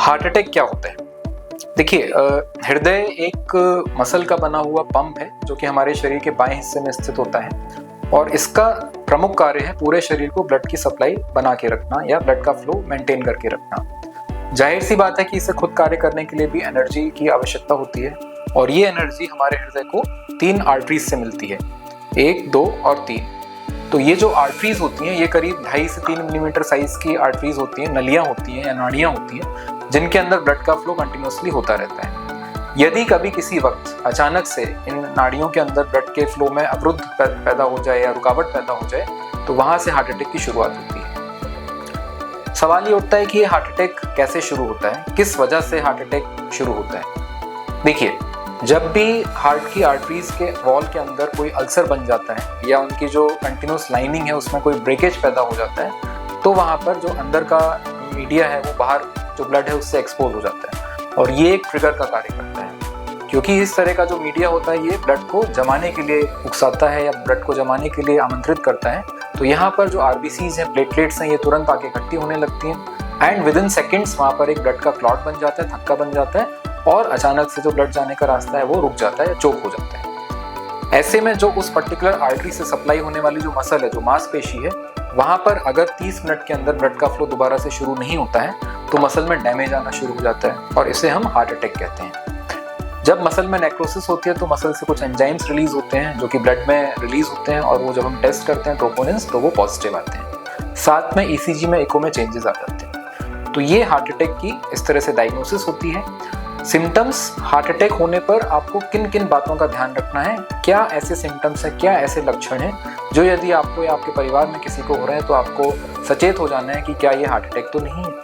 Heart attack क्या होता है? देखिए, हृदय एक मसल का बना हुआ पंप है जो कि हमारे शरीर के बाएं हिस्से में स्थित होता है और इसका प्रमुख कार्य है पूरे शरीर को ब्लड की सप्लाई बना के रखना या ब्लड का फ्लो मेंटेन करके रखना। जाहिर सी बात है कि इसे खुद कार्य करने के लिए भी एनर्जी की आवश्यकता होती है और ये एनर्जी हमारे हृदय को 3 आर्टरीज से मिलती है, 1, 2 और 3। तो ये जो आर्टरीज होती हैं ये करीब 2.5 से 3 मिलीमीटर साइज की आर्टरीज होती हैं, नलियां होती हैं या नाड़ियां होती हैं जिनके अंदर ब्लड का फ्लो कंटिन्यूअसली होता रहता है। यदि कभी किसी वक्त अचानक से इन नाड़ियों के अंदर ब्लड के फ्लो में अवरुद्ध पैदा हो जाए या रुकावट पैदा हो जाए तो वहां से हार्ट अटैक की शुरुआत होती है। सवाल ये उठता है कि ये हार्ट अटैक कैसे शुरू होता है, किस वजह से हार्ट अटैक शुरू होता है। देखिए, जब भी हार्ट की आर्टरीज के वॉल के अंदर कोई अल्सर बन जाता है या उनकी जो कंटिन्यूस लाइनिंग है उसमें कोई ब्रेकेज पैदा हो जाता है तो वहाँ पर जो अंदर का मीडिया है वो बाहर जो ब्लड है उससे एक्सपोज हो जाता है और ये एक ट्रिगर का कार्य करता है, क्योंकि इस तरह का जो मीडिया होता है ये ब्लड को जमाने के लिए उकसाता है या ब्लड को जमाने के लिए आमंत्रित करता है। तो यहाँ पर जो आरबीसीज हैं, प्लेटलेट्स हैं, ये तुरंत आके इकट्ठी होने लगती हैं एंड विद इन सेकेंड्स वहाँ पर एक ब्लड का क्लॉट बन जाता है, थक्का बन जाता है और अचानक से जो ब्लड जाने का रास्ता है वो रुक जाता है या चोक हो जाता है। ऐसे में जो उस पर्टिकुलर आर्टरी से सप्लाई होने वाली जो मसल है, जो मांसपेशी है, वहां पर अगर 30 मिनट के अंदर ब्लड का फ्लो दोबारा से शुरू नहीं होता है तो मसल में डैमेज आना शुरू हो जाता है और इसे हम हार्ट अटैक कहते हैं। जब मसल में नेक्रोसिस होती है तो मसल से कुछ एंजाइम्स रिलीज होते हैं जो कि ब्लड में रिलीज होते हैं और वो जब हम टेस्ट करते हैं ट्रोपोनिन्स तो वो पॉजिटिव आते हैं। साथ में ईसीजी में इको में चेंजेस आ जाते हैं। तो ये हार्ट अटैक की इस तरह से डायग्नोसिस होती है। सिम्टम्स, हार्ट अटैक होने पर आपको किन किन बातों का ध्यान रखना है, क्या ऐसे सिम्टम्स हैं, क्या ऐसे लक्षण हैं जो यदि आपको या आपके परिवार में किसी को हो रहे हैं तो आपको सचेत हो जाना है कि क्या ये हार्ट अटैक तो नहीं है।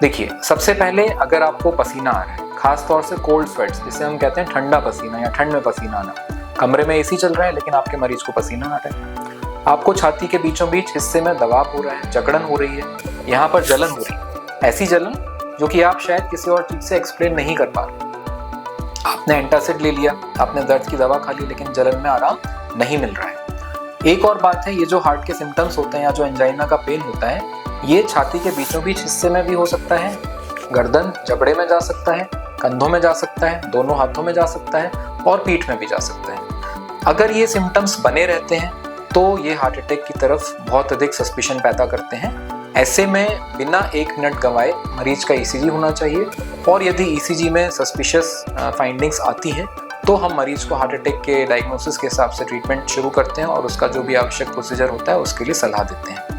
देखिए, सबसे पहले अगर आपको पसीना आ रहा है, खास तौर से कोल्ड स्वेट्स जिसे हम कहते हैं ठंडा पसीना या ठंड में पसीना आना, कमरे में एसी चल रहा है लेकिन आपके मरीज को पसीना आ रहा है, आपको छाती के बीचों बीच हिस्से में दबाव हो रहा है, जकड़न हो रही है, यहाँ पर जलन हो रही है, ऐसी जलन जो कि आप शायद किसी और चीज से एक्सप्लेन नहीं कर पा रहे। आपने एंटासिड ले लिया, आपने दर्द की दवा खा ली लेकिन जलन में आराम नहीं मिल रहा है। एक और बात है, ये जो हार्ट के सिम्टम्स होते हैं या जो एंजाइना का पेन होता है ये छाती के बीचों बीच हिस्से में भी हो सकता है, गर्दन जबड़े में जा सकता है, कंधों में जा सकता है, दोनों हाथों में जा सकता है और पीठ में भी जा सकता है। अगर ये सिम्टम्स बने रहते हैं तो ये हार्ट अटैक की तरफ बहुत अधिक सस्पिशन पैदा करते हैं। ऐसे में बिना 1 मिनट गंवाए मरीज का ईसीजी होना चाहिए और यदि ईसीजी में सस्पिशियस फाइंडिंग्स आती हैं तो हम मरीज को हार्ट अटैक के डायग्नोसिस के हिसाब से ट्रीटमेंट शुरू करते हैं और उसका जो भी आवश्यक प्रोसीजर होता है उसके लिए सलाह देते हैं।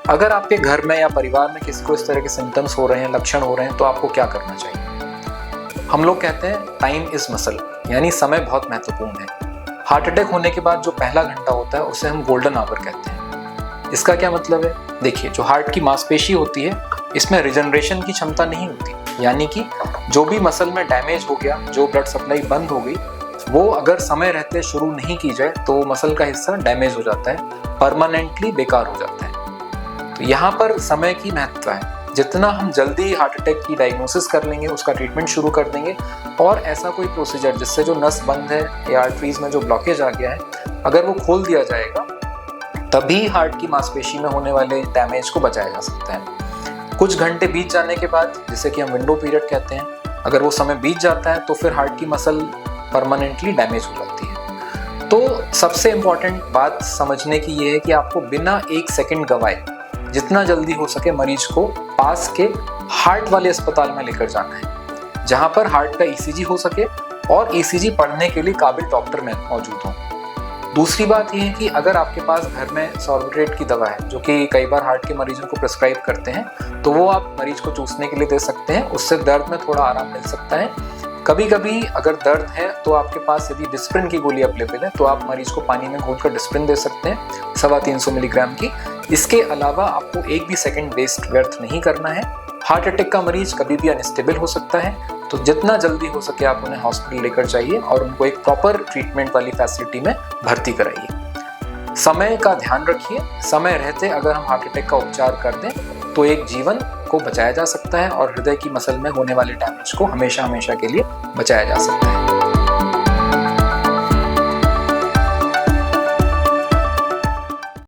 अगर आपके घर में या परिवार में किसी को इस तरह के सिम्टम्स हो रहे हैं, लक्षण हो रहे हैं, तो आपको क्या करना चाहिए? हम लोग कहते हैं टाइम इज मसल, यानी समय बहुत महत्वपूर्ण है। हार्ट अटैक होने के बाद जो पहला घंटा होता है उसे हम गोल्डन आवर कहते हैं। इसका क्या मतलब है? देखिए, जो हार्ट की मांसपेशी होती है इसमें रिजनरेशन की क्षमता नहीं होती, यानी कि जो भी मसल में डैमेज हो गया, जो ब्लड सप्लाई बंद हो गई, वो अगर समय रहते शुरू नहीं की जाए तो मसल का हिस्सा डैमेज हो जाता है, परमानेंटली बेकार हो जाता है। तो यहाँ पर समय की महत्व है। जितना हम जल्दी हार्ट अटैक की डायग्नोसिस कर लेंगे, उसका ट्रीटमेंट शुरू कर देंगे और ऐसा कोई प्रोसीजर जिससे जो नस बंद है या आर्टरीज में जो ब्लॉकेज आ गया है अगर वो खोल दिया जाएगा तभी हार्ट की मांसपेशी में होने वाले डैमेज को बचाया जा सकता है। कुछ घंटे बीत जाने के बाद, जिसे कि हम विंडो पीरियड कहते हैं, अगर वो समय बीत जाता है तो फिर हार्ट की मसल परमानेंटली डैमेज हो जाती है। तो सबसे इम्पॉर्टेंट बात समझने की ये है कि आपको बिना 1 सेकंड गंवाए जितना जल्दी हो सके मरीज को पास के हार्ट वाले अस्पताल में लेकर जाना है जहां पर हार्ट का ईसीजी हो सके और ईसीजी पढ़ने के लिए काबिल डॉक्टर में मौजूद हों। दूसरी बात यह है कि अगर आपके पास घर में सॉर्बिट्रेट की दवा है जो कि कई बार हार्ट के मरीजों को प्रिस्क्राइब करते हैं तो वो आप मरीज को चूसने के लिए दे सकते हैं, उससे दर्द में थोड़ा आराम मिल सकता है। कभी कभी अगर दर्द है तो आपके पास यदि डिस्प्रिन की गोली अवेलेबल है तो आप मरीज को पानी में घोलकर डिस्प्रिन दे सकते हैं 350 मिलीग्राम की। इसके अलावा आपको 1 भी सेकंड वेस्ट व्यर्थ नहीं करना है। हार्ट अटैक का मरीज कभी भी अनस्टेबल हो सकता है, तो जितना जल्दी हो सके आप उन्हें हॉस्पिटल लेकर जाइए और उनको एक प्रॉपर ट्रीटमेंट वाली फैसिलिटी में भर्ती कराइए। समय का ध्यान रखिए, समय रहते अगर हम हार्ट अटैक का उपचार कर दें तो एक जीवन को बचाया जा सकता है और हृदय की मसल में होने वाले डैमेज को हमेशा हमेशा के लिए बचाया जा सकता है।